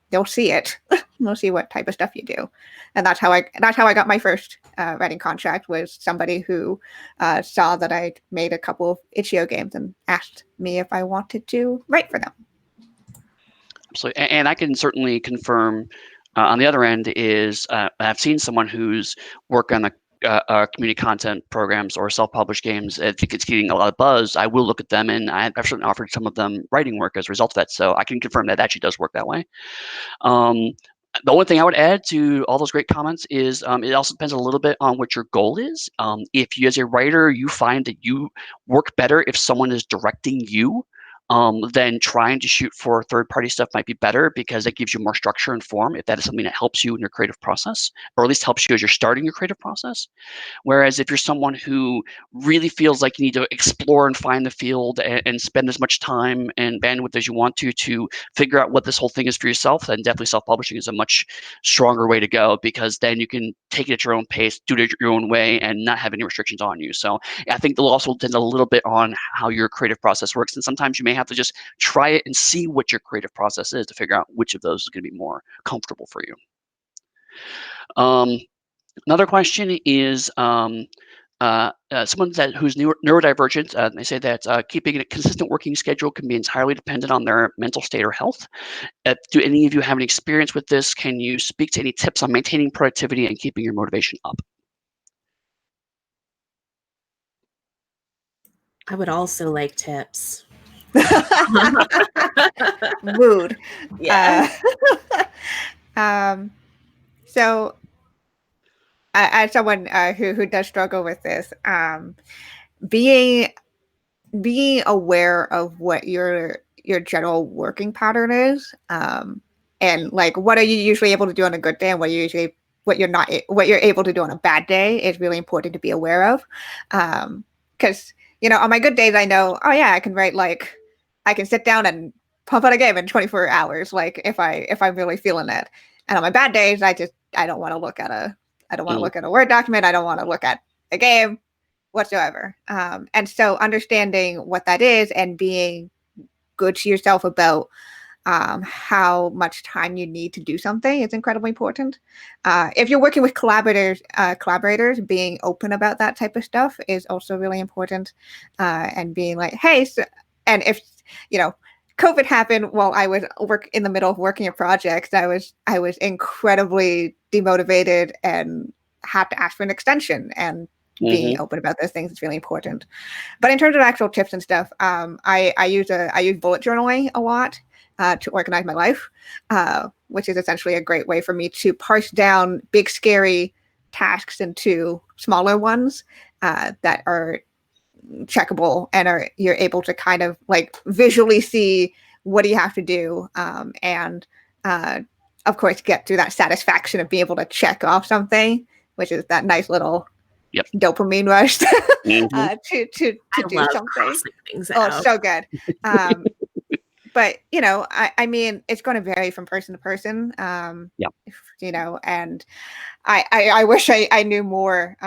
They'll see it. They'll see what type of stuff you do, and that's how I got my first writing contract. Was somebody who saw that I made a couple of Itch.io games and asked me if I wanted to write for them. Absolutely, and I can certainly confirm. On the other end is I've seen someone who's worked on the community content programs or self-published games. I think it's getting a lot of buzz. I will look at them, and I've certainly offered some of them writing work as a result of that. So I can confirm that actually does work that way. The only thing I would add to all those great comments is it also depends a little bit on what your goal is. If you, as a writer, you find that you work better if someone is directing you, then trying to shoot for third-party stuff might be better, because it gives you more structure and form, if that is something that helps you in your creative process, or at least helps you as you're starting your creative process. Whereas if you're someone who really feels like you need to explore and find the field and spend as much time and bandwidth as you want to figure out what this whole thing is for yourself, then definitely self-publishing is a much stronger way to go, because then you can take it at your own pace, do it your own way, and not have any restrictions on you. So I think they'll also depend a little bit on how your creative process works, and sometimes you may have to just try it and see what your creative process is to figure out which of those is going to be more comfortable for you. Another question is someone who's neurodivergent. They say that keeping a consistent working schedule can be entirely dependent on their mental state or health. Do any of you have any experience with this? Can you speak to any tips on maintaining productivity and keeping your motivation up? I would also like tips. Mood. Yeah. So as someone who does struggle with this, being aware of what your general working pattern is, and like what are you usually able to do on a good day, and what you're able to do on a bad day is really important to be aware of. Because on my good days, I know, oh yeah, I can write, like I can sit down and pump out a game in 24 hours, like if I'm really feeling it. And on my bad days, I don't want to look at a Word document. I don't want to look at a game whatsoever. And so understanding what that is and being good to yourself about how much time you need to do something is incredibly important. If you're working with collaborators, being open about that type of stuff is also really important. And being like, hey, and if COVID happened while I was in the middle of working a project, I was incredibly demotivated and had to ask for an extension, and being open about those things is really important. But in terms of actual tips and stuff, I use bullet journaling a lot to organize my life, which is essentially a great way for me to parse down big, scary tasks into smaller ones that are checkable, and you're able to kind of like visually see what do you have to do, and of course get through that satisfaction of being able to check off something, which is that nice little dopamine rush Mhm. to I do love something. crossing things Oh, out. so good. But I mean, it's going to vary from person to person. And I wish I knew more.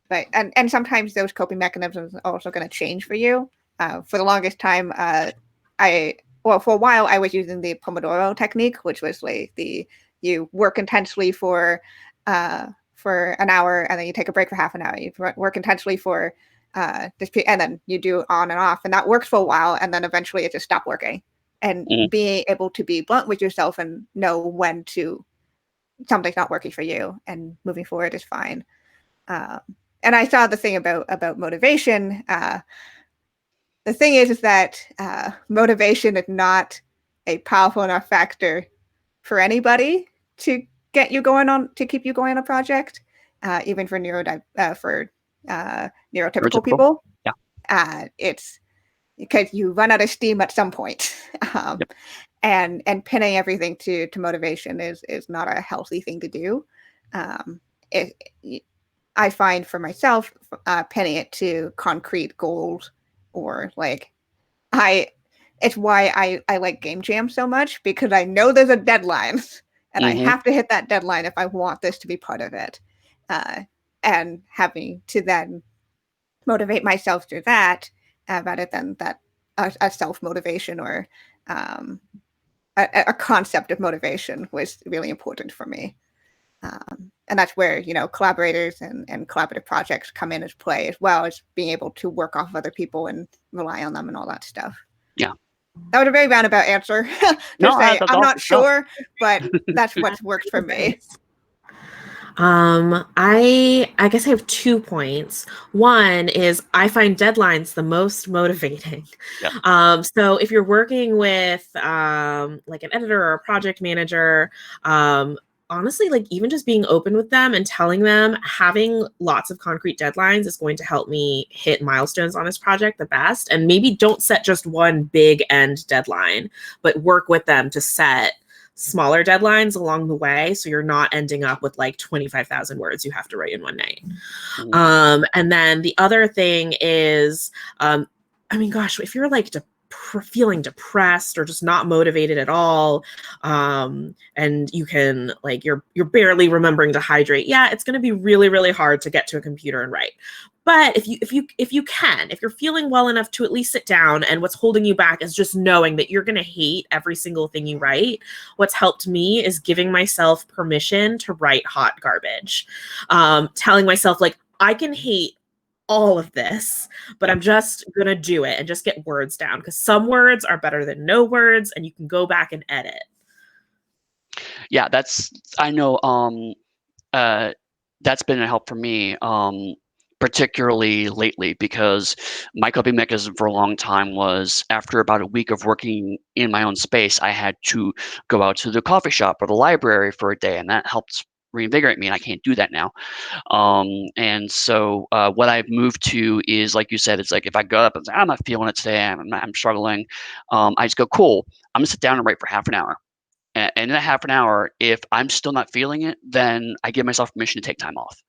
But and sometimes those coping mechanisms are also going to change for you. For the longest time, for a while I was using the Pomodoro technique, which was like you work intensely for an hour, and then you take a break for half an hour. You work intensely for and then you do on and off, and that works for a while, and then eventually it just stopped working. And being able to be blunt with yourself and know when something's not working for you and moving forward is fine. And I saw the thing about motivation. The thing is that motivation is not a powerful enough factor for anybody to keep you going on a project, even for neurotypical people. Yeah. It's because you run out of steam at some point. And pinning everything to motivation is not a healthy thing to do. I find for myself, pinning it to concrete goals, or it's why I like game jam so much, because I know there's a deadline and I have to hit that deadline if I want this to be part of it. And having to then motivate myself through that, rather than that a self-motivation or a concept of motivation was really important for me. And that's where, collaborators and collaborative projects come in as play, as well as being able to work off of other people and rely on them and all that stuff. Yeah. That was a very roundabout answer. I'm not sure, but that's what's worked for me. I guess I have 2 points. One is I find deadlines the most motivating. So if you're working with like an editor or a project manager, honestly, like even just being open with them and telling them having lots of concrete deadlines is going to help me hit milestones on this project the best. And maybe don't set just one big end deadline, but work with them to set smaller deadlines along the way, so you're not ending up with like 25,000 words you have to write in one night. And then the other thing is, I mean, gosh, if you're like feeling depressed or just not motivated at all, and you can like you're barely remembering to hydrate, it's going to be really, really hard to get to a computer and write. But if you're feeling well enough to at least sit down, and what's holding you back is just knowing that you're going to hate every single thing you write. What's helped me is giving myself permission to write hot garbage, telling myself like I can hate all of this, but I'm just going to do it and just get words down, because some words are better than no words, and you can go back and edit. Yeah, I know that's been a help for me, particularly lately, because my coping mechanism for a long time was, after about a week of working in my own space, I had to go out to the coffee shop or the library for a day, and that helped reinvigorate me, and I can't do that now. And so what I've moved to is, like you said, it's like if I go up and say, I'm not feeling it today, I'm struggling, I just go, cool, I'm gonna sit down and write for half an hour. And in that half an hour, if I'm still not feeling it, then I give myself permission to take time off.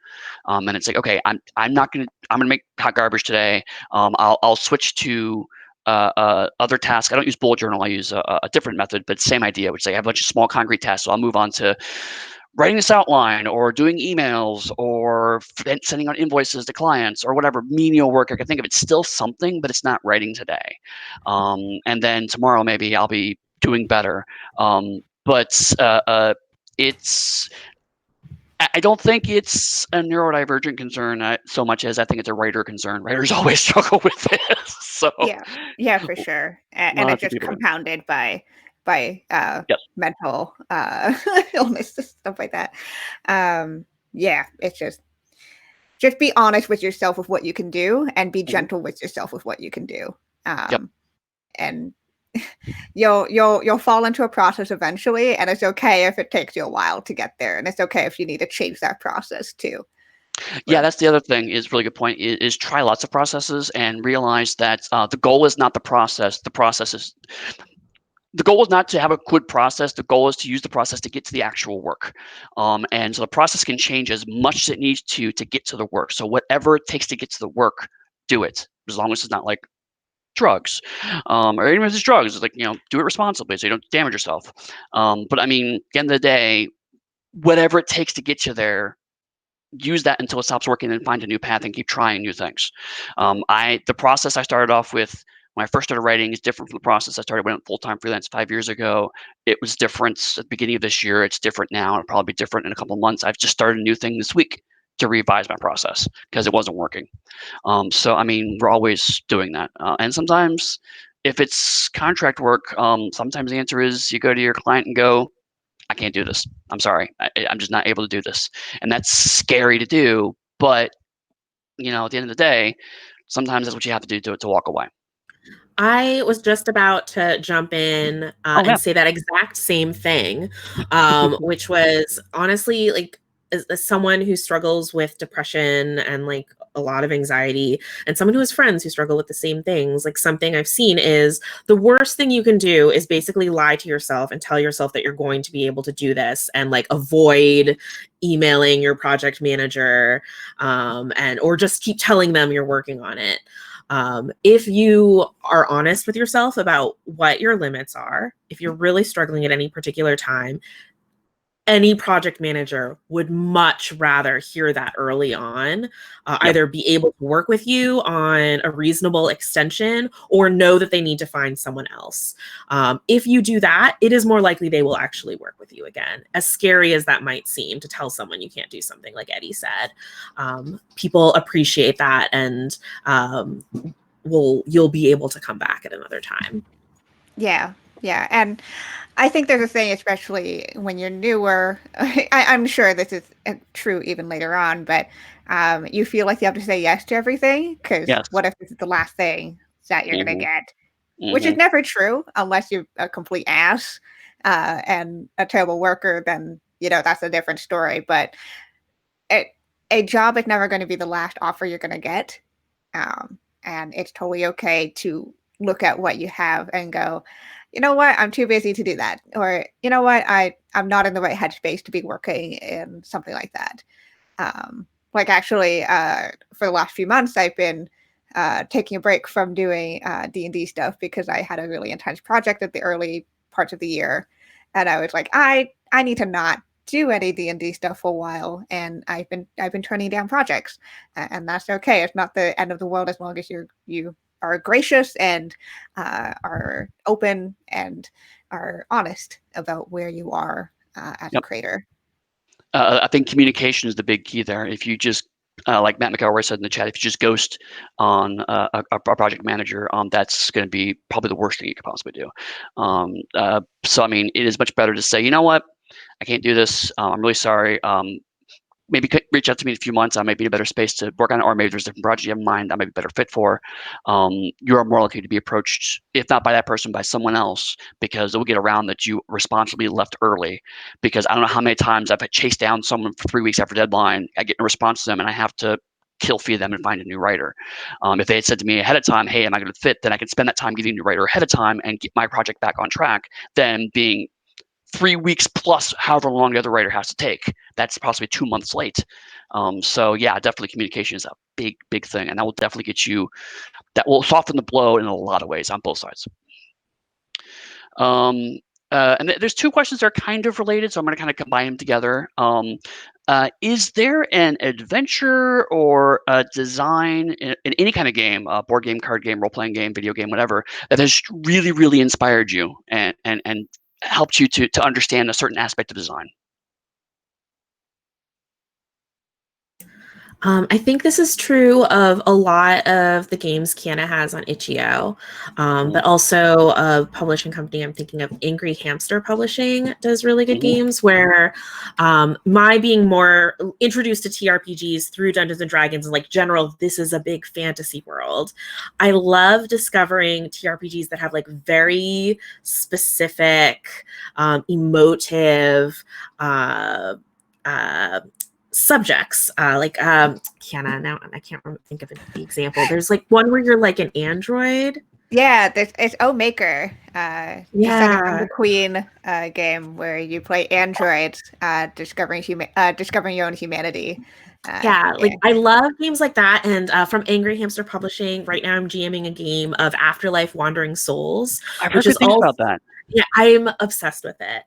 And it's like, okay, I'm gonna make hot garbage today. I'll switch to other tasks. I don't use bullet journal. I use a different method, but same idea, which is like I have a bunch of small concrete tasks. So I'll move on to writing this outline, or doing emails, or sending out invoices to clients, or whatever menial work I can think of. It's still something, but it's not writing today. And then tomorrow maybe I'll be doing better. But it's I don't think it's a neurodivergent concern so much as I think it's a writer concern. Writers always struggle with this. So yeah, for sure. And it's just compounded by mental illness and stuff like that. It's just be honest with yourself with what you can do, and be gentle with yourself with what you can do. And you'll fall into a process eventually, and it's okay if it takes you a while to get there, and it's okay if you need to change that process too. Yeah, that's the other thing, is really good point, is try lots of processes and realize that the goal is not the process. The process is the goal is not to have a good process. The goal is to use the process to get to the actual work. And so the process can change as much as it needs to get to the work. So whatever it takes to get to the work, do it, as long as it's not like drugs, or even if it's drugs, it's like, do it responsibly so you don't damage yourself. But I mean, at the end of the day, whatever it takes to get you there, use that until it stops working and find a new path and keep trying new things. The process I started off with when I first started writing is different from the process I started when I went full-time freelance 5 years ago. It was different at the beginning of this year. It's different now. It'll probably be different in a couple of months. I've just started a new thing this week to revise my process because it wasn't working. So, I mean, we're always doing that. And sometimes if it's contract work, sometimes the answer is you go to your client and go, I can't do this. I'm sorry. I'm just not able to do this. And that's scary to do. But, at the end of the day, sometimes that's what you have to do to walk away. I was just about to jump in and say that exact same thing, which was honestly, like, as someone who struggles with depression and like a lot of anxiety, and someone who has friends who struggle with the same things, like something I've seen is the worst thing you can do is basically lie to yourself and tell yourself that you're going to be able to do this, and like avoid emailing your project manager, or just keep telling them you're working on it. If you are honest with yourself about what your limits are, if you're really struggling at any particular time, any project manager would much rather hear that early on, either be able to work with you on a reasonable extension or know that they need to find someone else. If you do that, it is more likely they will actually work with you again. As scary as that might seem to tell someone you can't do something, like Eddie said, people appreciate that, and you'll be able to come back at another time. Yeah. And I think there's a thing, especially when you're newer, I'm sure this is true even later on, but you feel like you have to say yes to everything, because what if this is the last thing that you're going to get? Which is never true unless you're a complete ass and a terrible worker, then, that's a different story. But a job is never going to be the last offer you're going to get. And it's totally okay to look at what you have and go, you know what, I'm too busy to do that. Or, you know what, I'm not in the right headspace to be working in something like that. Like actually, for the last few months, I've been taking a break from doing D&D stuff because I had a really intense project at the early parts of the year. And I was like, I need to not do any D&D stuff for a while, and I've been turning down projects, and that's okay. It's not the end of the world as long as you are gracious and are open and are honest about where you are as a creator. I think communication is the big key there. If you just like Matt McElroy said in the chat, if you just ghost on a project manager, that's going to be probably the worst thing you could possibly do. So I mean, it is much better to say, you know what, I can't do this. I'm really sorry. Maybe reach out to me in a few months. I might be in a better space to work on it, or maybe there's a different project you have in mind I might be better fit for. You are more likely to be approached, if not by that person, by someone else, because it will get around that you responsibly left early. Because I don't know how many times I've chased down someone for 3 weeks after deadline. I get a response to them, and I have to kill feed them and find a new writer. If they had said to me ahead of time, hey, am I going to fit? Then I could spend that time getting a new writer ahead of time and get my project back on track, than being 3 weeks plus however long the other writer has to take. That's possibly 2 months late. So yeah, definitely communication is a big thing, and that will definitely that will soften the blow in a lot of ways on both sides. And there's two questions that are kind of related, so I'm going to kind of combine them together. Is there an adventure or a design in any kind of game, board game, card game, role-playing game, video game, whatever, that has really inspired you and helped you to understand a certain aspect of design? I think this is true of a lot of the games Kiana has on Itch.io, but also a publishing company I'm thinking of, Angry Hamster Publishing, does really good games, where my being more introduced to TRPGs through Dungeons and Dragons, and like general, this is a big fantasy world. I love discovering TRPGs that have like very specific, emotive, subjects, Kiana, now I can't think of the example. There's like one where you're like an android. Yeah, it's O Maker, the Son and Yeah. the Queen game where you play androids discovering your own humanity. Yeah, like Yeah. I love games like that. And from Angry Hamster Publishing, right now I'm GMing a game of Afterlife Wandering Souls, I've heard which good is things all, about that. yeah, I'm obsessed with it.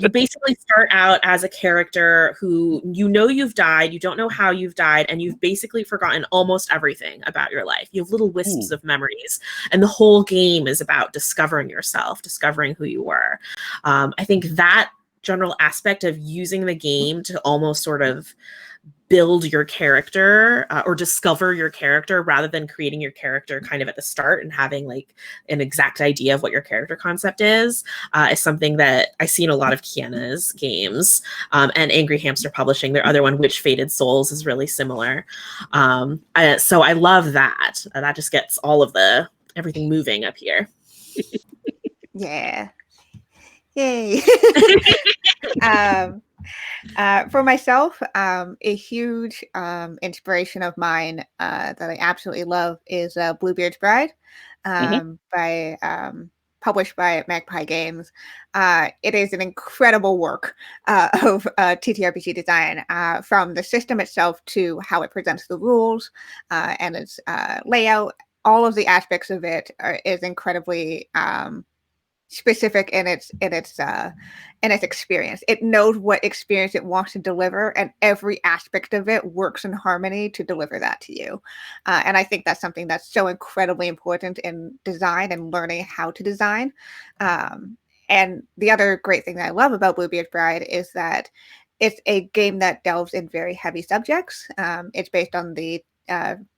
You basically start out as a character who you've died, you don't know how you've died, and you've basically forgotten almost everything about your life. You have little wisps of memories, and the whole game is about discovering yourself, discovering who you were. I think that general aspect of using the game to almost sort of build your character or discover your character rather than creating your character kind of at the start and having like an exact idea of what your character concept is something that I see in a lot of Kiana's games, and Angry Hamster Publishing. Their other one, Which Fated Souls, is really similar. So I love that. That just gets all of everything moving up here. Yeah. Yay. For myself, a huge inspiration of mine that I absolutely love is Bluebeard's Bride, by published by Magpie Games. It is an incredible work of TTRPG design, from the system itself to how it presents the rules and its layout. All of the aspects of it is incredibly specific in its experience. It knows what experience it wants to deliver, and every aspect of it works in harmony to deliver that to you. And I think that's something that's so incredibly important in design and learning how to design. And the other great thing that I love about Bluebeard's Bride is that it's a game that delves in very heavy subjects. It's based on the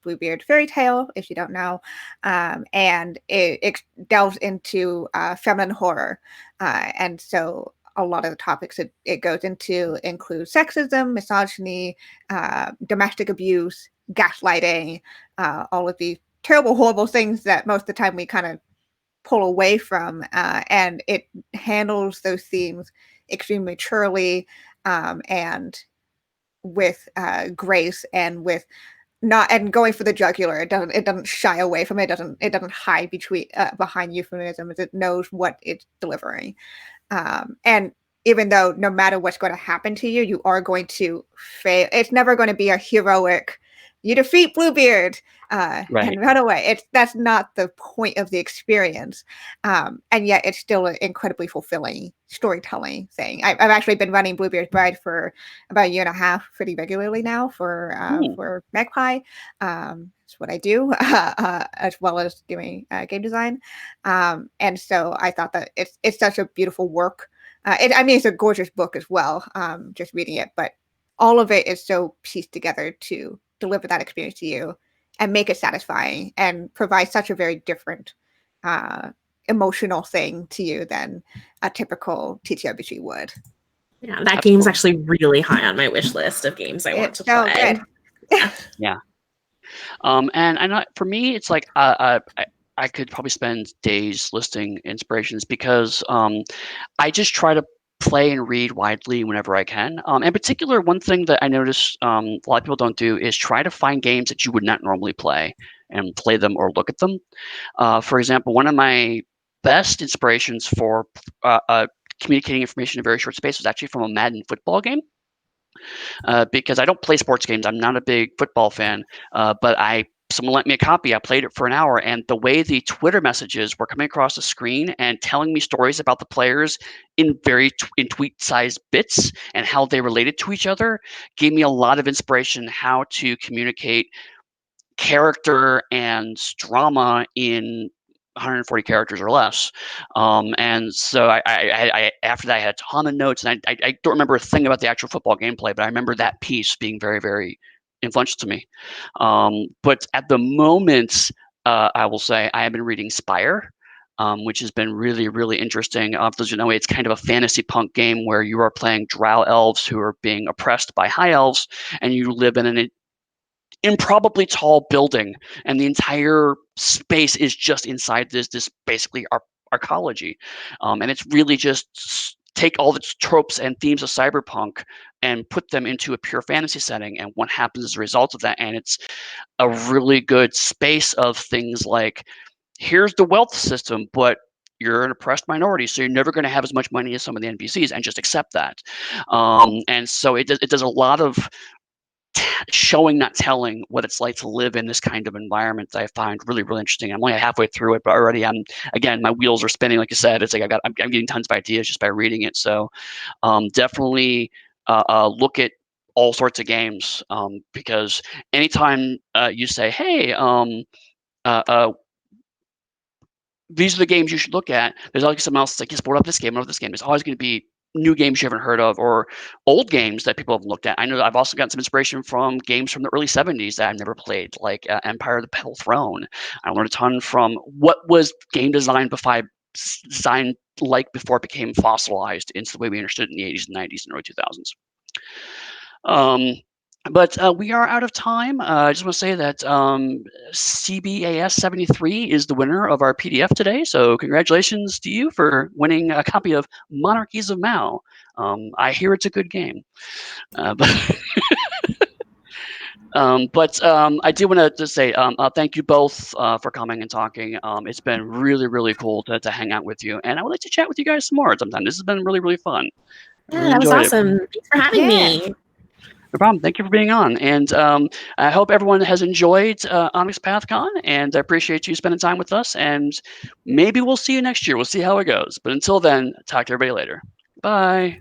Bluebeard fairy tale, if you don't know, and it delves into feminine horror, and so a lot of the topics it goes into include sexism, misogyny, domestic abuse, gaslighting, all of these terrible, horrible things that most of the time we kind of pull away from, and it handles those themes extremely maturely, and with grace and with not and going for the jugular. It doesn't shy away from it. It doesn't hide between behind euphemisms. It knows what it's delivering. And even though no matter what's going to happen to you, you are going to fail. It's never going to be a heroic. You defeat Bluebeard Right. and run away. That's not the point of the experience, and yet it's still an incredibly fulfilling storytelling thing. I've actually been running Bluebeard's Bride for about a year and a half, pretty regularly now for Magpie. It's what I do, as well as doing game design. And so I thought that it's such a beautiful work. I mean, it's a gorgeous book as well. Just reading it, but all of it is so pieced together to deliver that experience to you and make it satisfying and provide such a very different emotional thing to you than a typical TTRPG would. Yeah, that Absolutely. game's actually really high on my wish list of games I want to so play. Good. Yeah. And for me, it's like I could probably spend days listing inspirations because I just try to play and read widely whenever I can. In particular, one thing that I notice a lot of people don't do is try to find games that you would not normally play and play them or look at them. For example, one of my best inspirations for communicating information in a very short space was actually from a Madden football game. Because I don't play sports games. I'm not a big football fan, but someone lent me a copy. I played it for an hour, and the way the Twitter messages were coming across the screen and telling me stories about the players in in tweet-sized bits and how they related to each other gave me a lot of inspiration how to communicate character and drama in 140 characters or less. And so after that, I had a ton of notes, and I don't remember a thing about the actual football gameplay, but I remember that piece being very, very influential to me. But at the moment, I will say I have been reading Spire, which has been really, really interesting. For those who know, it's kind of a fantasy punk game where you are playing drow elves who are being oppressed by high elves, and you live in an improbably tall building, and the entire space is just inside this basically arcology, and it's really just take all the tropes and themes of cyberpunk and put them into a pure fantasy setting and what happens as a result of that. And it's a really good space of things like here's the wealth system, but you're an oppressed minority, so you're never going to have as much money as some of the NPCs, and just accept that. And so it does a lot of showing, not telling, what it's like to live in this kind of environment that I find really, really interesting. I'm only halfway through it, but already again, my wheels are spinning. Like you said, it's like I'm getting tons of ideas just by reading it. So definitely look at all sorts of games, because anytime you say, hey, these are the games you should look at, there's always someone else like, yes, what about this game? What about this game? There's always going to be new games you haven't heard of, or old games that people have looked at. I know I've also gotten some inspiration from games from the early 70s that I've never played, like Empire of the Pale Throne. I learned a ton from what was game design design like before it became fossilized into the way we understood it in the 80s and 90s and early 2000s. But we are out of time. I just want to say that CBAS 73 is the winner of our PDF today. So congratulations to you for winning a copy of Monarchies of Mao. I hear it's a good game. But I do want to say thank you both for coming and talking. It's been really, really cool to hang out with you. And I would like to chat with you guys some more sometime. This has been really, really fun. Yeah, Really that was enjoyed it. awesome. Thanks for having me. No problem. Thank you for being on. And I hope everyone has enjoyed Onyx PathCon, and I appreciate you spending time with us. And maybe we'll see you next year. We'll see how it goes. But until then, talk to everybody later. Bye.